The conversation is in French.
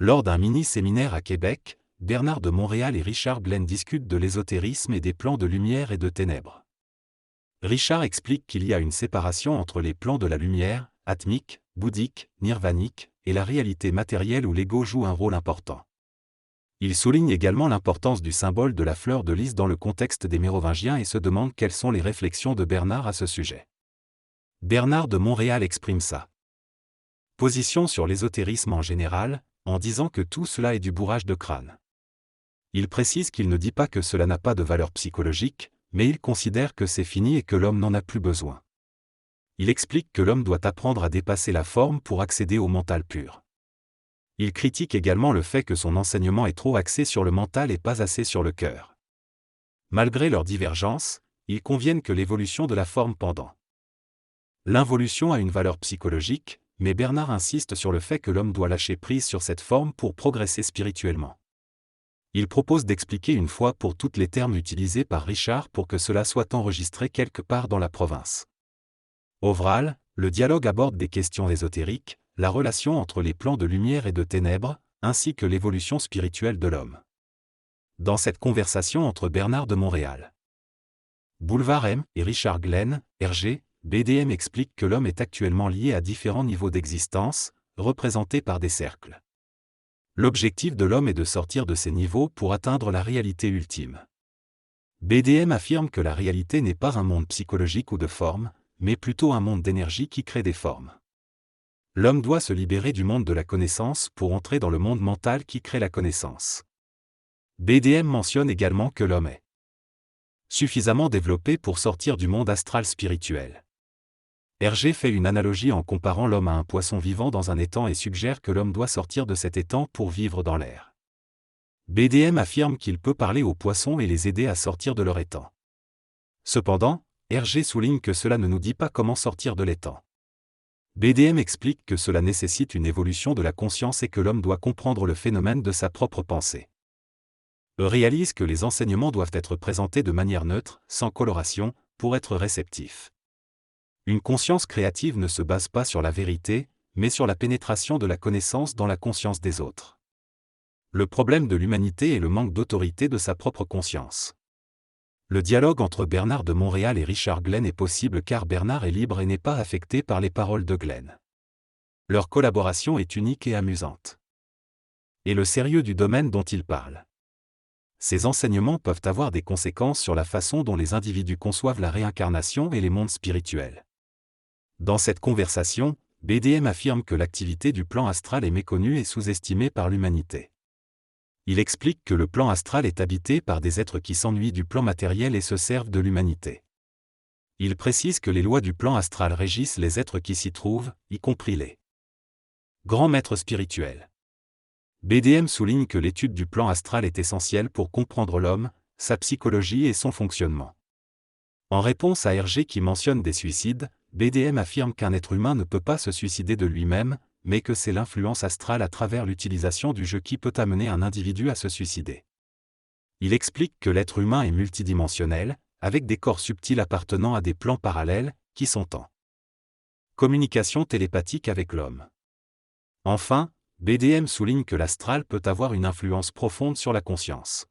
Lors d'un mini-séminaire à Québec, Bernard de Montréal et Richard Glenn discutent de l'ésotérisme et des plans de lumière et de ténèbres. Richard explique qu'il y a une séparation entre les plans de la lumière, atmique, bouddhique, nirvanique, et la réalité matérielle où l'ego joue un rôle important. Il souligne également l'importance du symbole de la fleur de lys dans le contexte des Mérovingiens et se demande quelles sont les réflexions de Bernard à ce sujet. Bernard de Montréal exprime sa position sur l'ésotérisme en général, en disant que tout cela est du bourrage de crâne. Il précise qu'il ne dit pas que cela n'a pas de valeur psychologique, mais il considère que c'est fini et que l'homme n'en a plus besoin. Il explique que l'homme doit apprendre à dépasser la forme pour accéder au mental pur. Il critique également le fait que son enseignement est trop axé sur le mental et pas assez sur le cœur. Malgré leurs divergences, ils conviennent que l'évolution de la forme pendant l'involution a une valeur psychologique, mais Bernard insiste sur le fait que l'homme doit lâcher prise sur cette forme pour progresser spirituellement. Il propose d'expliquer une fois pour toutes les termes utilisés par Richard pour que cela soit enregistré quelque part dans la province. Overall, le dialogue aborde des questions ésotériques, la relation entre les plans de lumière et de ténèbres, ainsi que l'évolution spirituelle de l'homme. Dans cette conversation entre Bernard de Montréal, Boulevard M et Richard Glenn, RG, BDM explique que l'homme est actuellement lié à différents niveaux d'existence, représentés par des cercles. L'objectif de l'homme est de sortir de ces niveaux pour atteindre la réalité ultime. BDM affirme que la réalité n'est pas un monde psychologique ou de forme, mais plutôt un monde d'énergie qui crée des formes. L'homme doit se libérer du monde de la connaissance pour entrer dans le monde mental qui crée la connaissance. BDM mentionne également que l'homme est suffisamment développé pour sortir du monde astral spirituel. Hergé fait une analogie en comparant l'homme à un poisson vivant dans un étang et suggère que l'homme doit sortir de cet étang pour vivre dans l'air. BDM affirme qu'il peut parler aux poissons et les aider à sortir de leur étang. Cependant, Hergé souligne que cela ne nous dit pas comment sortir de l'étang. BDM explique que cela nécessite une évolution de la conscience et que l'homme doit comprendre le phénomène de sa propre pensée. Réalise que les enseignements doivent être présentés de manière neutre, sans coloration, pour être réceptifs. Une conscience créative ne se base pas sur la vérité, mais sur la pénétration de la connaissance dans la conscience des autres. Le problème de l'humanité est le manque d'autorité de sa propre conscience. Le dialogue entre Bernard de Montréal et Richard Glenn est possible car Bernard est libre et n'est pas affecté par les paroles de Glenn. Leur collaboration est unique et amusante. Et le sérieux du domaine dont ils parlent. Ces enseignements peuvent avoir des conséquences sur la façon dont les individus conçoivent la réincarnation et les mondes spirituels. Dans cette conversation, BDM affirme que l'activité du plan astral est méconnue et sous-estimée par l'humanité. Il explique que le plan astral est habité par des êtres qui s'ennuient du plan matériel et se servent de l'humanité. Il précise que les lois du plan astral régissent les êtres qui s'y trouvent, y compris les grands maîtres spirituels. BDM souligne que l'étude du plan astral est essentielle pour comprendre l'homme, sa psychologie et son fonctionnement. En réponse à Hergé qui mentionne des suicides, BDM affirme qu'un être humain ne peut pas se suicider de lui-même, mais que c'est l'influence astrale à travers l'utilisation du jeu qui peut amener un individu à se suicider. Il explique que l'être humain est multidimensionnel, avec des corps subtils appartenant à des plans parallèles, qui sont en communication télépathique avec l'homme. Enfin, BDM souligne que l'astral peut avoir une influence profonde sur la conscience.